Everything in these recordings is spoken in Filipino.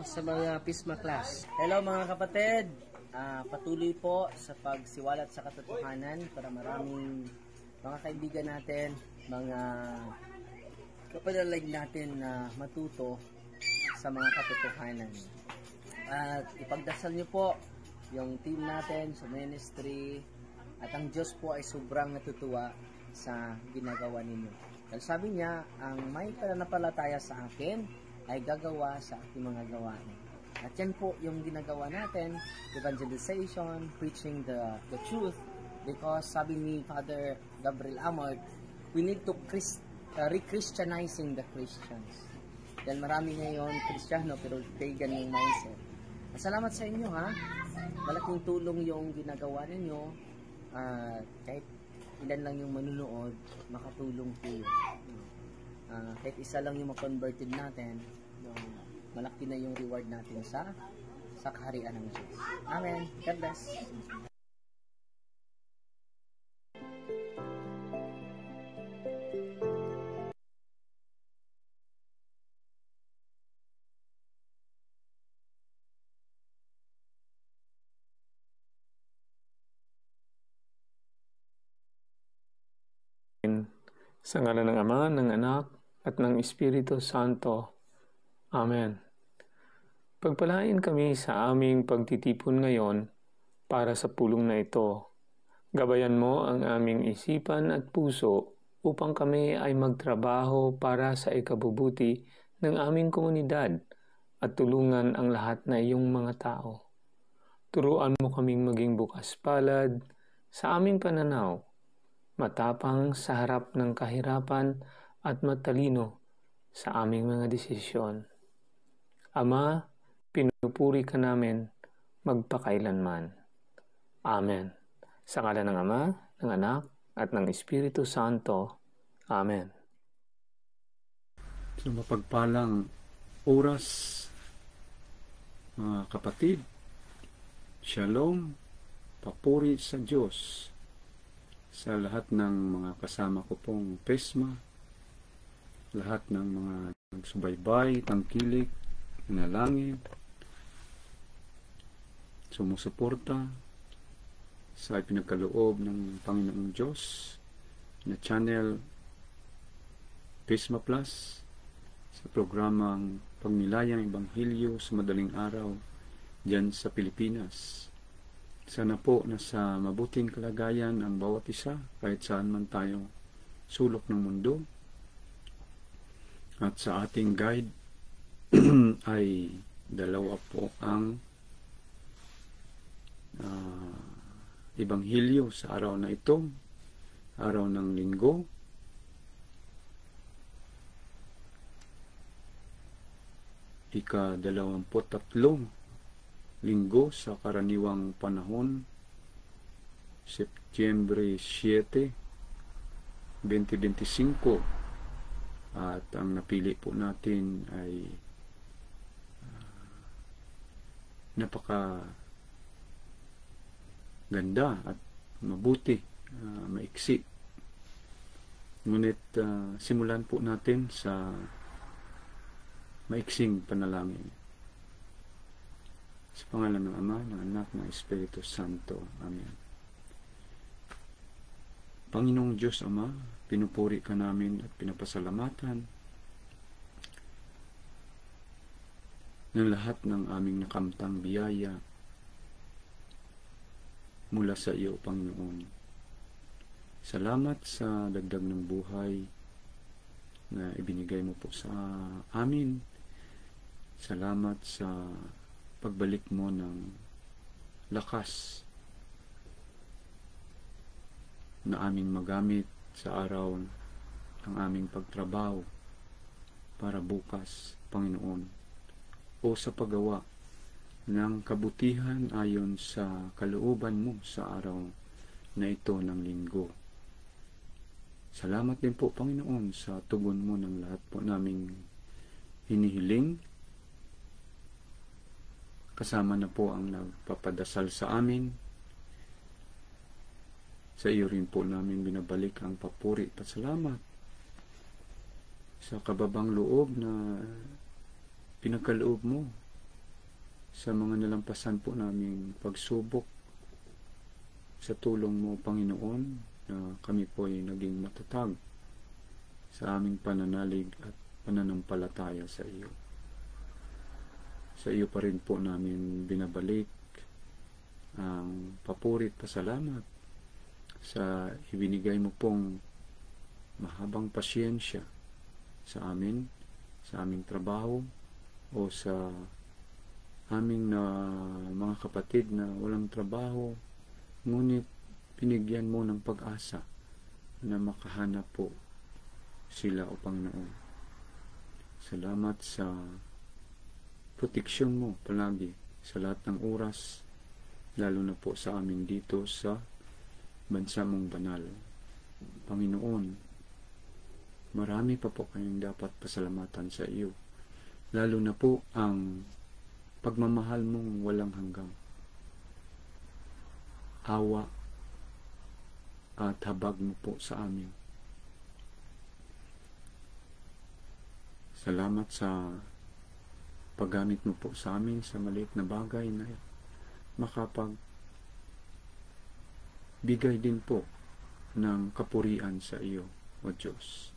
Sa mga Pisma class. Hello mga kapatid, patuloy po sa pagsiwalat sa katotohanan para maraming mga kaibigan natin, mga kapanalig natin na matuto sa mga katotohanan. At ipagdasal niyo po yung team natin sa ministry at ang Diyos po ay sobrang natutuwa sa ginagawa ninyo. Dahil sabi niya, ang may pananampalataya sa akin ay gagawa sa ating mga gawain. At yan po yung ginagawa natin, evangelization, preaching the truth, because sabi ni Father Gabriel Amort, we need to re-Christianizing the Christians. Dahil marami ngayon Kristiyano pero pagan yung mindset. Salamat sa inyo ha. Malaking tulong yung ginagawa ninyo. Kahit ilan lang yung manunood, makatulong po yun. Kahit isa lang yung ma-converted natin, malaki na yung reward natin sa kaharian ng Diyos. Amen. God bless. Sa ngalan ng Ama, ng Anak, at ng Espiritu Santo. Amen. Pagpalain kami sa aming pagtitipon ngayon para sa pulong na ito. Gabayan mo ang aming isipan at puso upang kami ay magtrabaho para sa ikabubuti ng aming komunidad at tulungan ang lahat na iyong mga tao. Turuan mo kaming maging bukas palad sa aming pananaw, matapang sa harap ng kahirapan at matalino sa aming mga desisyon. Ama, pinupuri ka namin magpakailanman. Amen. Sa ngalan ng Ama, ng Anak, at ng Espiritu Santo. Amen. So mapagpalang oras, mga kapatid. Shalom, papuri sa Diyos sa lahat ng mga kasama ko pong Pisma, lahat ng mga nagsubaybay, tangkilik, nanalangin, sumusuporta sa ipinagkaloob ng Panginoong Diyos na channel Pisma Plus sa programang Pagnilayang Ebanghelyo sa Madaling Araw dyan sa Pilipinas. Sana po nasa mabuting kalagayan ang bawat isa kahit saan man tayo sulok ng mundo. At sa ating guide ay dalawa po ang Ebanghelyo sa araw na ito, araw ng Linggo. Ika-23 linggo sa karaniwang panahon, Setyembre 7, 2025, at ang napili po natin ay napaka ganda at mabuti, maiksi. Ngunit simulan po natin sa maiksing panalangin. Sa pangalan ng Ama, ng Anak, ng Espiritu Santo. Amen. Panginoong Diyos Ama, pinupuri ka namin at pinapasalamatan ng lahat ng aming nakamtang biyaya mula sa iyo, Panginoon. Salamat sa dagdag ng buhay na ibinigay mo po sa amin. Salamat sa pagbalik mo ng lakas na aming magamit sa araw ng aming pagtrabaho para bukas, Panginoon, o sa paggawa ng kabutihan ayon sa kalooban mo sa araw na ito ng linggo. Salamat din po, Panginoon, sa tugon mo ng lahat po naming hinihiling. Kasama na po ang nagpapadasal sa amin. Sa iyo rin po namin binabalik ang papuri at salamat sa kababang loob na pinagkaloob mo sa mga nalampasan po naming pagsubok. Sa tulong mo, Panginoon, na kami po ay naging matatag sa aming pananalig at pananampalataya sa iyo. Sa iyo pa rin po namin binabalik ang papuri at pasalamat sa ibinigay mo pong mahabang pasyensya sa amin, sa aming trabaho, o sa aming mga kapatid na walang trabaho, ngunit pinigyan mo ng pag-asa na makahanap po sila, o Panginoon. Salamat sa proteksyon mo palagi sa lahat ng oras, lalo na po sa amin dito sa bansa mong banal. Panginoon, marami pa po kayong dapat pasalamatan sa iyo, lalo na po ang pagmamahal mong walang hanggang, awa at habag mo po sa amin. Salamat sa paggamit mo po sa amin sa maliit na bagay na bigay din po ng kapurian sa iyo, O Diyos.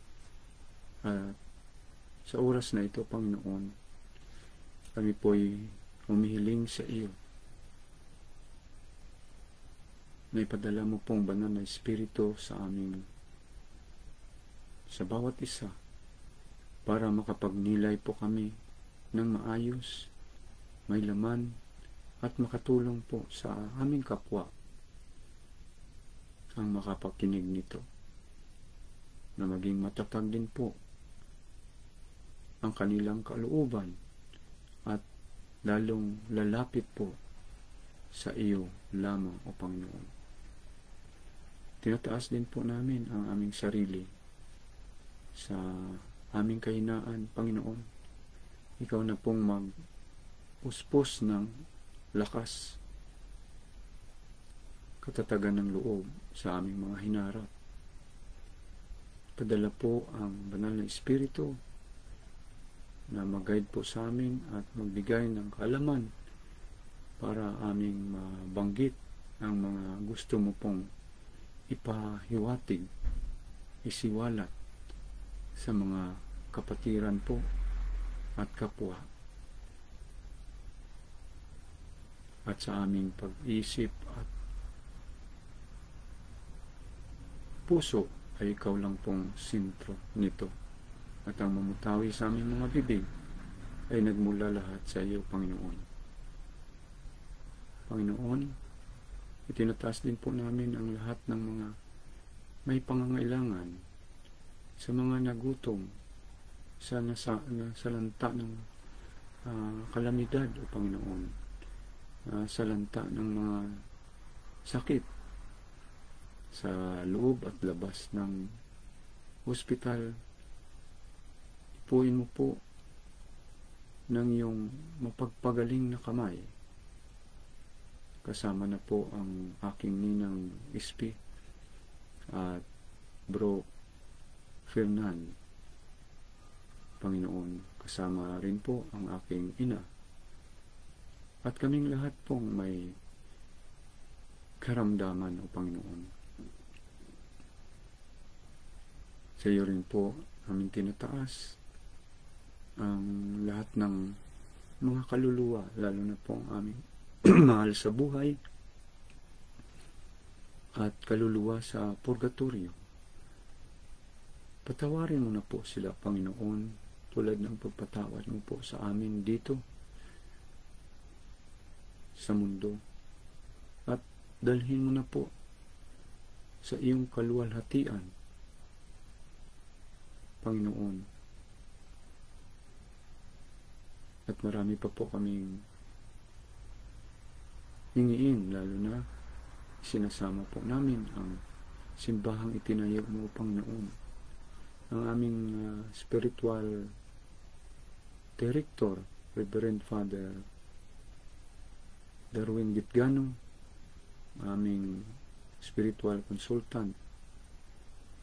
At sa oras na ito, Panginoon, kami po'y humihiling sa iyo na ipadala mo pong banal na Espiritu sa aming, sa bawat isa, para makapagnilay po kami ng maayos, may laman, at makatulong po sa aming kapwa ang makapakinig nito, na maging matatag din po ang kanilang kalooban at lalong lalapit po sa iyo lamang, O Panginoon. Tinataas din po namin ang aming sarili sa aming kahinaan, Panginoon. Ikaw na pong mag-puspos ng lakas, katatagan ng loob sa aming mga hinarap. Padala po ang banal na Espiritu na mag-guide po sa amin at magbigay ng kaalaman para aming mabanggit ang mga gusto mo pong ipahiwatig, isiwalat sa mga kapatiran po at kapwa, at sa aming pag-isip at puso ay ikaw lang pong sentro nito, at ang mamutawi sa aming mga bibig ay nagmula lahat sa iyo, Panginoon. Panginoon, itinataas din po namin ang lahat ng mga may pangangailangan, sa mga nagutom, sa nasalanta ng kalamidad, O Panginoon, sa lanta ng mga sakit sa loob at labas ng ospital. Ipuin mo po ng iyong mapagpagaling na kamay kasama na po ang aking ninang Ispi at Bro Fernan. Panginoon, kasama rin po ang aking ina. At kaming lahat pong may karamdaman, O Panginoon. Sa iyo rin po aming tinataas ang lahat ng mga kaluluwa, lalo na po ang aming mahal sa buhay at kaluluwa sa purgatorio. Patawarin mo na po sila, Panginoon, tulad ng pagpatawad mo po sa amin dito sa mundo. At dalhin mo na po sa iyong kaluwalhatian, Panginoon. At marami pa po kaming hingiin, lalo na sinasama po namin ang simbahang itinayo mo, Panginoon. Ang aming spiritual director, Reverend Father Darwin Gitgano, aming spiritual consultant,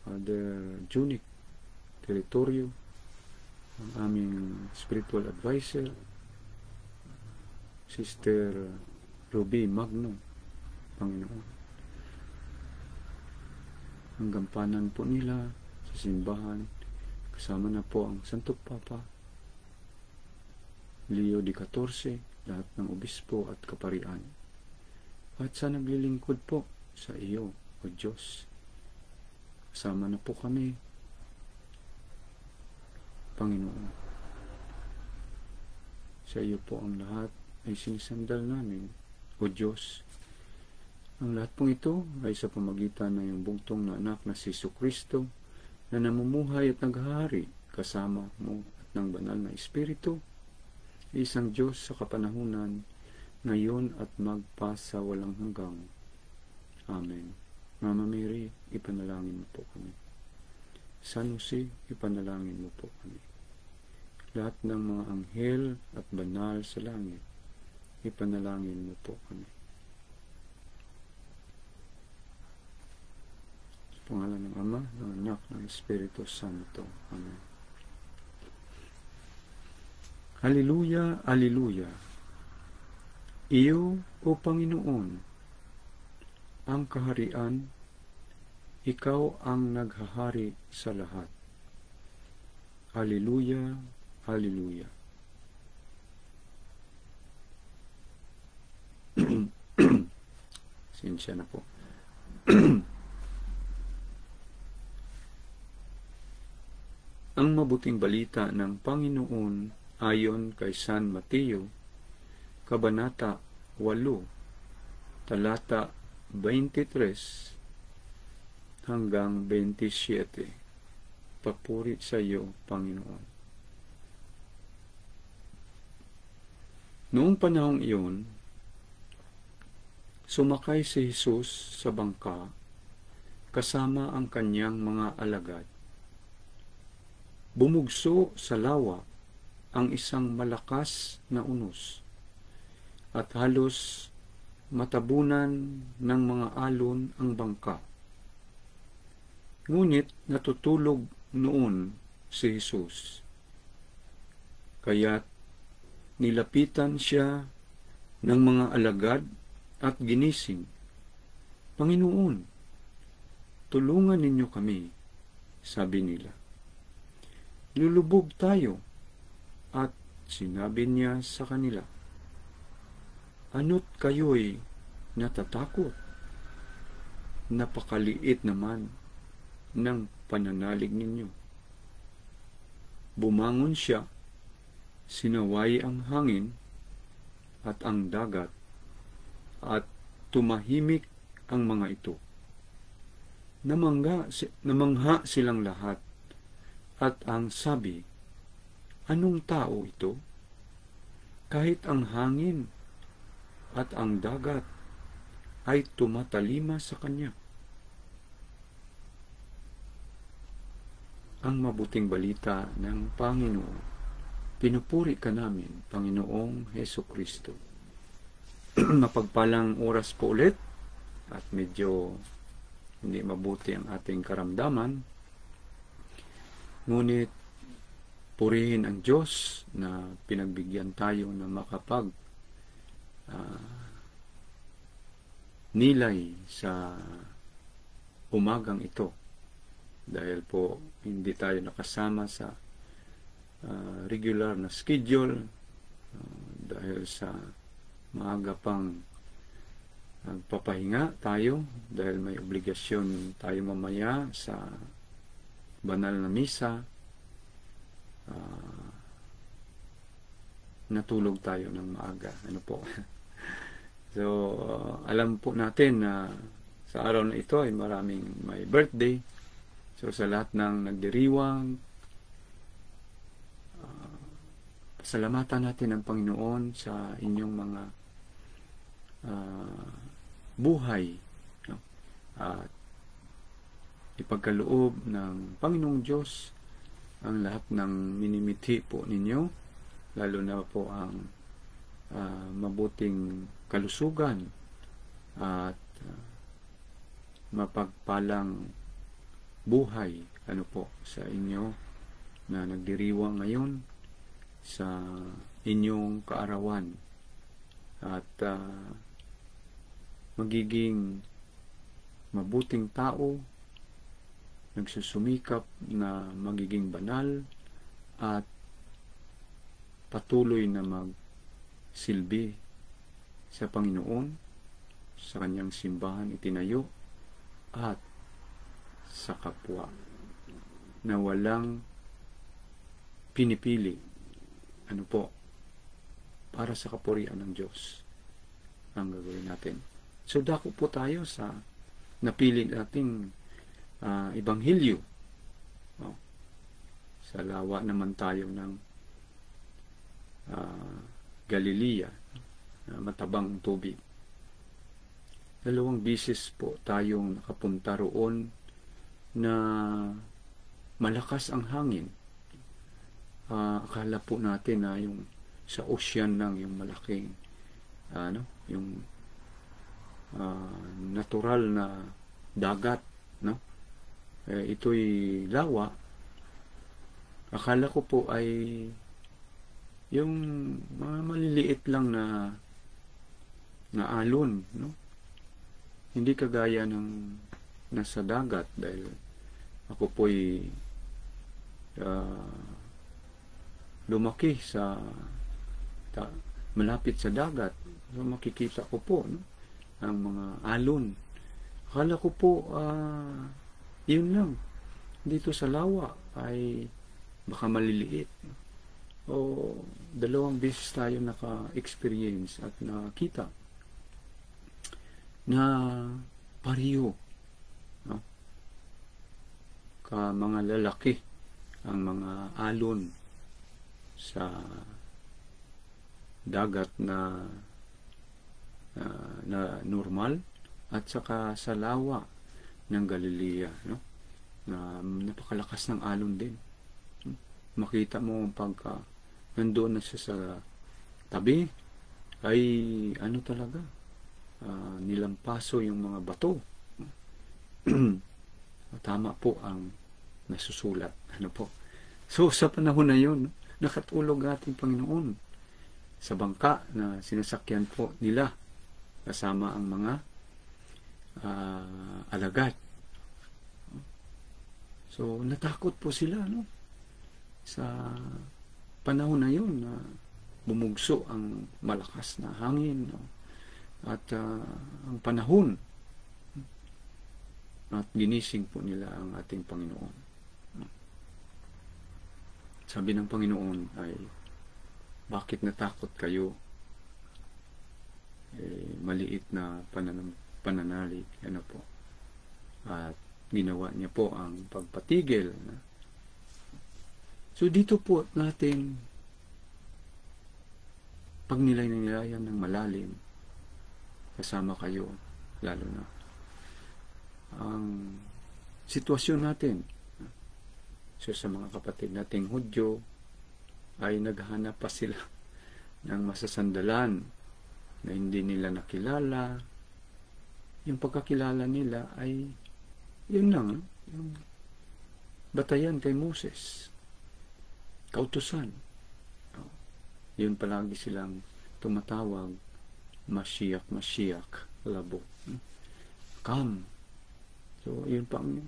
Father Junic Territorio, ang aming spiritual advisor, Sister Ruby Magno, Panginoon. Ang gampanan po nila sa simbahan, kasama na po ang Santo Papa Leo XIV, lahat ng obispo at kaparian, at sa naglilingkod po sa iyo, O Diyos. Kasama na po kami, Panginoon. Sa iyo po ang lahat ay sinisandal namin, O Diyos. Ang lahat pong ito ay sa pamagitan ng iyong bugtong na anak na si Jesucristo, na namumuhay at naghahari kasama mo at ng banal na Espiritu, isang Diyos sa kapanahunan, ngayon at magpasa walang hanggang. Amen. Mama Mary, ipanalangin mo po kami. San Jose, ipanalangin mo po kami. Lahat ng mga anghel at banal sa langit, ipanalangin mo po kami. Sa pangalan ng Ama, ng Anak, ng Espiritu Santo. Amen. Hallelujah, Hallelujah. Iyo, O Panginoon, ang kaharian, ikaw ang naghahari sa lahat. Hallelujah, Hallelujah. Sinsya na po. Ang mabuting balita ng Panginoon ayon kay San Mateo, Kabanata 8, talata 23 hanggang 27. Papuri sa iyo, Panginoon. Noong panahong iyon, sumakay si Jesus sa bangka kasama ang kanyang mga alagad. Bumugso sa lawa ang isang malakas na unos at halos matabunan ng mga alon ang bangka. Ngunit natutulog noon si Jesus. Kaya't nilapitan siya ng mga alagad at ginising. Panginoon, tulungan ninyo kami, sabi nila. Lulubog tayo. At sinabi niya sa kanila, ano't kayo'y natatakot? Napakaliit naman ng pananalig ninyo. Bumangon siya, sinaway ang hangin at ang dagat, at tumahimik ang mga ito. Namangha silang lahat, at ang sabi, anong tao ito? Kahit ang hangin at ang dagat ay tumatalima sa kanya. Ang mabuting balita ng Panginoon. Pinupuri ka namin, Panginoong Hesukristo. mapagpalang oras po ulit at medyo hindi mabuti ang ating karamdaman. Ngunit purihin ang Diyos na pinagbigyan tayo na makapag nilay sa umagang ito. Dahil po hindi tayo nakasama sa regular na schedule, dahil sa maaga pang nagpapahinga tayo, dahil may obligasyon tayo mamaya sa banal na misa, natulog tayo ng maaga. Ano po? So, alam po natin na sa araw na ito ay maraming may birthday. So, sa lahat ng nagdiriwang, pasalamatan natin ang Panginoon sa inyong mga buhay. No? At ipagkaloob ng Panginoong Diyos ang lahat ng minimithi po ninyo, lalo na po ang mabuting kalusugan at mapagpalang buhay sa inyo na nagdiriwang ngayon sa inyong kaarawan, at magiging mabuting tao, nagsusumikap na magiging banal at patuloy na magsilbi sa Panginoon, sa kanyang simbahan itinayo, at sa kapwa, na walang pinipili para sa kapurihan ng Diyos ang gagawin natin. So dako po tayo sa napili nating Ebanghelyo. Sa lawa naman tayo ng Galilea, matabang tubig. 2 bisis po tayong nakapunta roon na malakas ang hangin. Akala po natin na yung sa ocean lang yung malaking yung natural na dagat, no? Ito'y lawa. Akala ko po ay yung mga maliliit lang na alon, no? Hindi kagaya ng nasa dagat, dahil ako po'y lumaki sa malapit sa dagat. So makikita ko po, no, ang mga alon. Akala ko po yun lang. Dito sa lawa ay baka maliliit. O 2 beses tayo naka-experience at nakita na pariyo, no? Ka mga lalaki ang mga alon sa dagat na normal, at saka sa lawa ng Galilea, no? Na napakalakas ng alon din. Makita mo pagka nandoon na siya sa tabi, ay talaga, nilampaso yung mga bato. Tama po ang nasusulat. So sa panahon na yun, nakatulog ating Panginoon sa bangka na sinasakyan po nila kasama ang mga alagad. So natakot po sila, no? Sa panahon na yun na bumugso ang malakas na hangin, no? At ang panahon, at ginising po nila ang ating Panginoon. Sabi ng Panginoon ay, bakit natakot kayo? Maliit na pananalig. Po. At ginawa niya po ang pagpatigil. So dito po natin pag nilay-nilayan ng malalim, kasama kayo, lalo na ang sitwasyon natin. So sa mga kapatid nating Hudyo ay naghahanap pa sila ng masasandalan na hindi nila nakilala. Yung pagkakilala nila ay yun lang, yung batayan kay Moses, kautusan. Yun palagi silang tumatawag, Mashiach, Mashiach, labo. Come. So, yun pang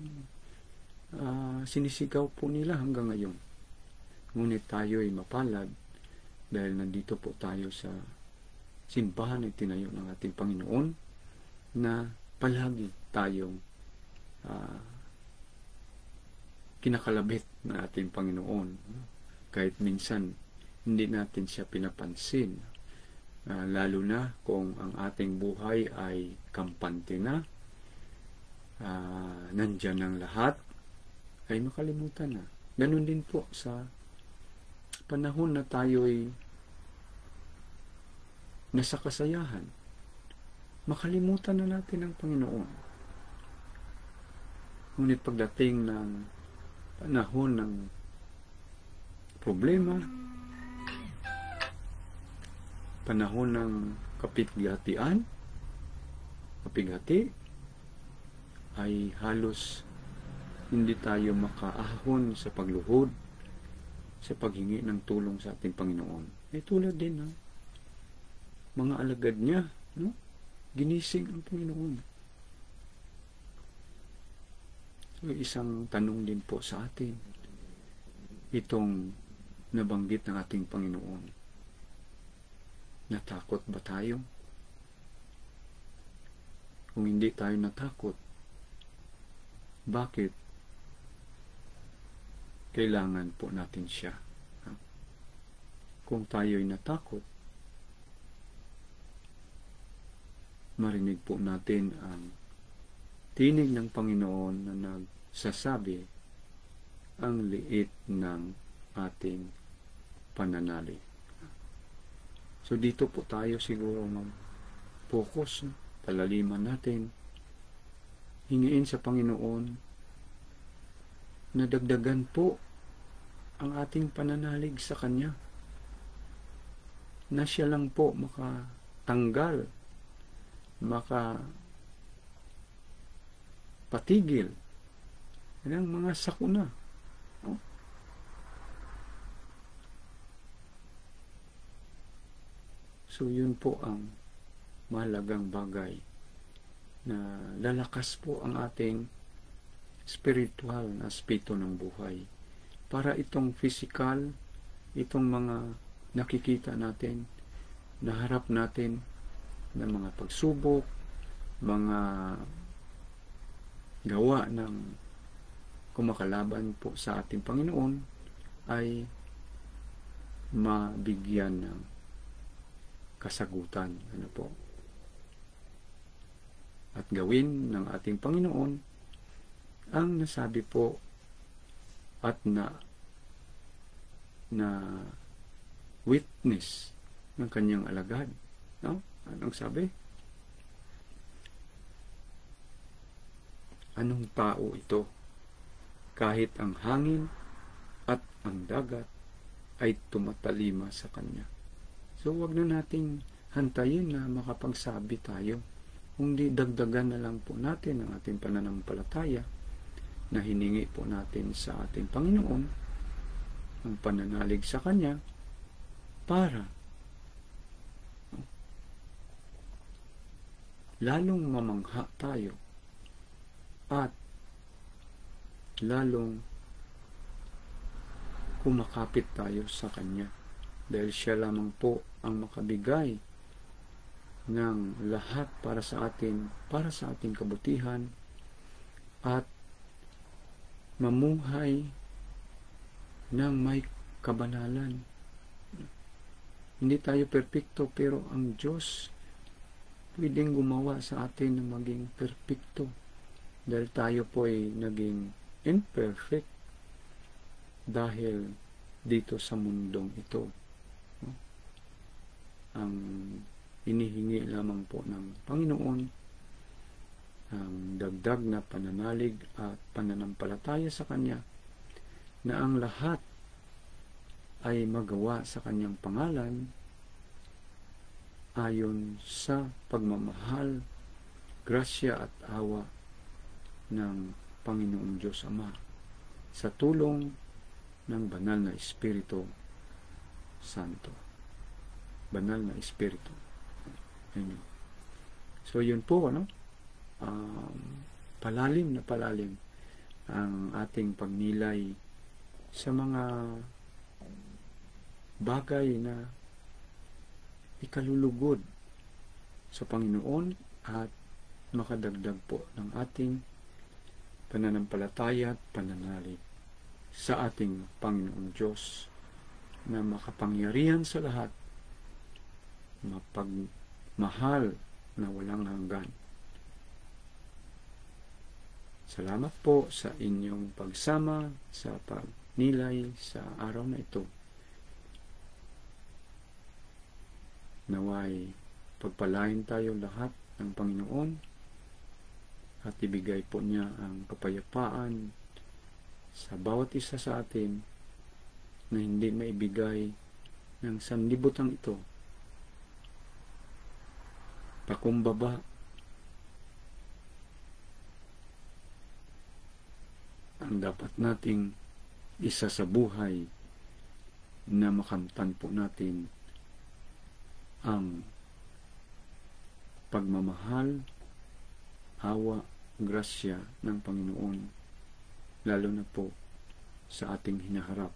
sinisigaw po nila hanggang ngayon. Ngunit tayo ay mapalad dahil nandito po tayo sa simbahan na tinayo ng ating Panginoon na palagi tayong kinakalabit ng ating Panginoon. Kahit minsan hindi natin siya pinapansin. Lalo na kung ang ating buhay ay kampante na, nandyan ang lahat, ay makalimutan na. Ganun din po sa panahon na tayo'y nasa kasayahan. Makalimutan na natin ang Panginoon. Ngunit pagdating ng panahon ng problema, panahon ng kapighatian, kapighati, ay halos hindi tayo makaahon sa pagluhod, sa paghingi ng tulong sa ating Panginoon. Tulad din mga alagad niya, no? Ginising ang Panginoon. So, isang tanong din po sa atin, itong nabanggit ng ating Panginoon. Natakot ba tayo? Kung hindi tayo natakot, bakit kailangan po natin siya? Kung tayo'y natakot, marinig po natin ang tinig ng Panginoon na nagsasabi ang liit ng ating pananalig. So dito po tayo siguro mag-focus, palaliman natin, hingiin sa Panginoon na dagdagan po ang ating pananalig sa Kanya, na siya lang po makatanggal, patigil ng mga sakuna. So yun po ang mahalagang bagay na lalakas po ang ating spiritual na aspeto ng buhay. Para itong physical, itong mga nakikita natin, naharap natin ng mga pagsubok, mga gawa ng kumakalaban po sa ating Panginoon, ay mabigyan ng kasagutan. Ano po? At gawin ng ating Panginoon ang nasabi po at na witness ng kanyang alagad. No? Anong sabi? Anong tao ito? Kahit ang hangin at ang dagat ay tumatalima sa kanya. So, wag na nating hantayin na makapagsabi tayo. Kundi dagdagan na lang po natin ang ating pananampalataya na hiningi po natin sa ating Panginoon, ang pananalig sa Kanya, para lalong mamangha tayo at lalong kumakapit tayo sa Kanya. Dahil siya lamang po ang makabigay ng lahat para sa ating kabutihan at mamuhay ng may kabanalan. Hindi tayo perpekto, pero ang Diyos pwedeng gumawa sa atin na maging perpekto dahil tayo po ay naging imperfect dahil dito sa mundong ito. Ang hinihingi lamang po ng Panginoon ang dagdag na pananalig at pananampalataya sa Kanya, na ang lahat ay magawa sa Kanyang pangalan ayon sa pagmamahal, grasya at awa ng Panginoong Diyos Ama sa tulong ng banal na Espiritu Santo. Banal na Espiritu. Amen. So yun po, palalim na palalim ang ating pagnilay sa mga bagay na ikalulugod sa Panginoon at makadagdag po ng ating pananampalataya at pananalig sa ating Panginoong Diyos na makapangyarihan sa lahat, mapagmahal na walang hanggan. Salamat po sa inyong pagsama sa pagnilay sa araw na ito. Naway pagpalain tayo lahat ng Panginoon at ibigay po niya ang kapayapaan sa bawat isa sa atin na hindi maibigay ng sanlibutan ito. Pakumbaba ang dapat nating isa sa buhay na makamtan po natin ang pagmamahal, awa, grasya ng Panginoon, lalo na po sa ating hinaharap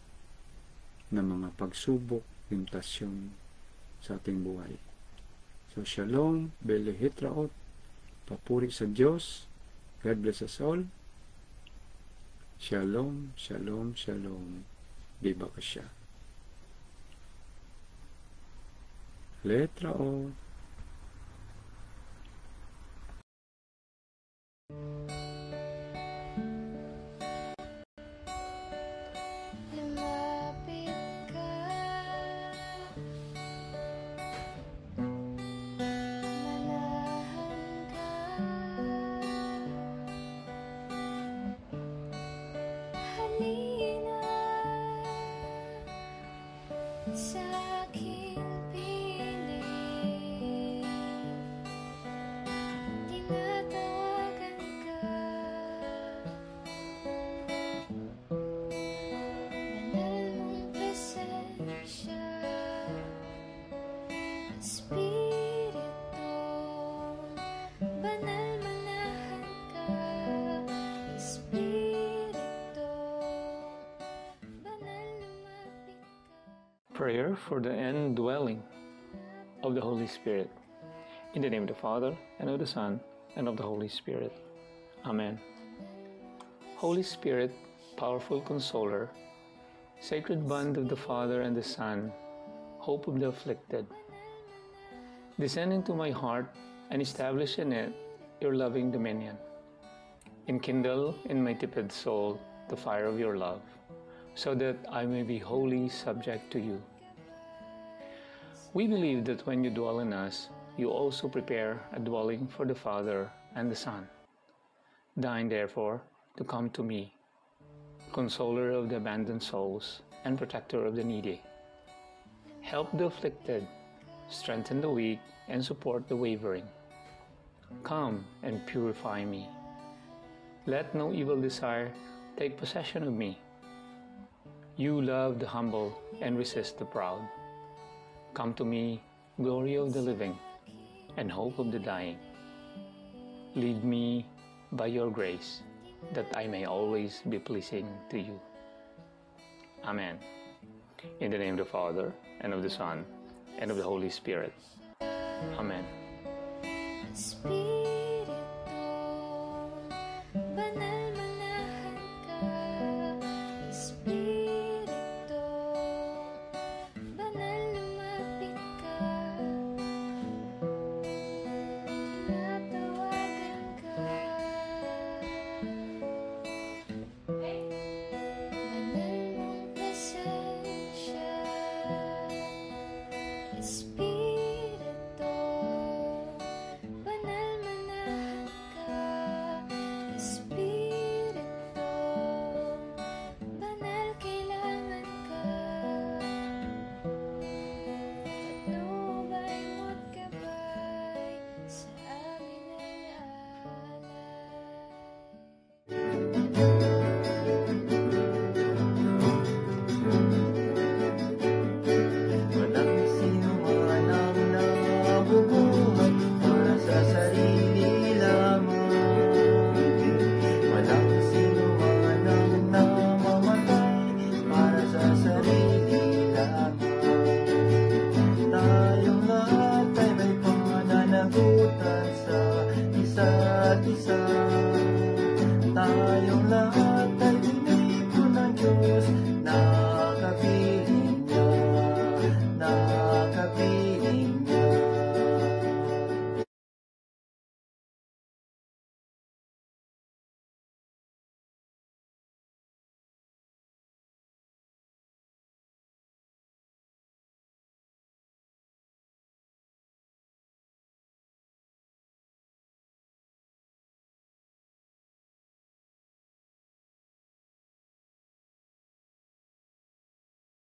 na mga pagsubok, tentasyon sa ating buhay. So, Shalom, Belehitraot, papuri sa Diyos, God bless us all. Shalom, Shalom, Shalom, Biba ka siya. Letra O. Lumapit ka, manahan ka, halina sa aking piling, tinatawagan ka, banal mong presensya, Espiritu, banal manahan ka, Espiritu, banal lumapit ka. Prayer for the indwelling of the Holy Spirit. In the name of the Father, and of the Son, and of the Holy Spirit. Amen. Holy Spirit, powerful consoler, sacred bond of the Father and the Son, hope of the afflicted, descend into my heart and establish in it your loving dominion. Enkindle in my tepid soul the fire of your love, so that I may be wholly subject to you. We believe that when you dwell in us, you also prepare a dwelling for the Father and the Son. Deign, therefore, to come to me, consoler of the abandoned souls and protector of the needy. Help the afflicted, strengthen the weak, and support the wavering. Come and purify me. Let no evil desire take possession of me. You love the humble and resist the proud. Come to me, glory of the living and hope of the dying. Lead me by your grace, that I may always be pleasing to you. Amen. In the name of the Father, and of the Son, and of the Holy Spirit. Amen. Espiritu, banal manahan ka, Espiritu, banal lumapit ka, tinatawagan ka, banal mong presensya, Espiritu, banal manahan ka, Espiritu. sa